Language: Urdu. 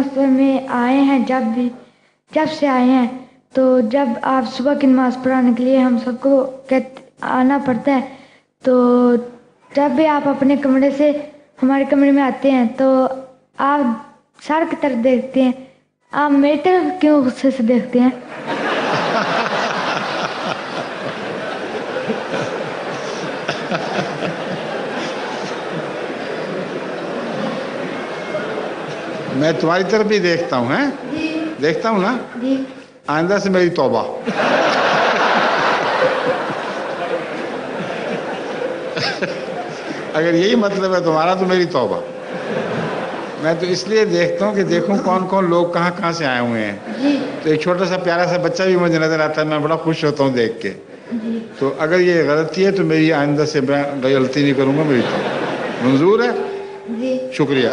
مسجد میں آئے ہیں جب سے آئے ہیں تو جب آپ صبح کی نماز پڑھانے کے لیے ہم سب کو آنا پڑتا ہے، تو جب بھی آپ اپنے کمرے سے ہمارے کمرے میں آتے ہیں تو آپ سر کی طرف دیکھتے ہیں، آپ میری طرف کیوں غصے سے دیکھتے ہیں؟ میں تمہاری طرف بھی دیکھتا ہوں، ہیں؟ جی دیکھتا ہوں نا؟ جی آئندہ سے میری توبہ۔ اگر یہی مطلب ہے تمہارا تو میری توبہ۔ میں تو اس لیے دیکھتا ہوں کہ دیکھوں کون کون لوگ کہاں کہاں سے آئے ہوئے ہیں۔ جی تو ایک چھوٹا سا پیارا سا بچہ بھی مجھے نظر آتا ہے، میں بڑا خوش ہوتا ہوں دیکھ کے۔ جی تو اگر یہ غلطی ہے تو میری آئندہ سے میں غلطی نہیں کروں گا، میری توبہ۔ منظور ہے؟ جی شکریہ۔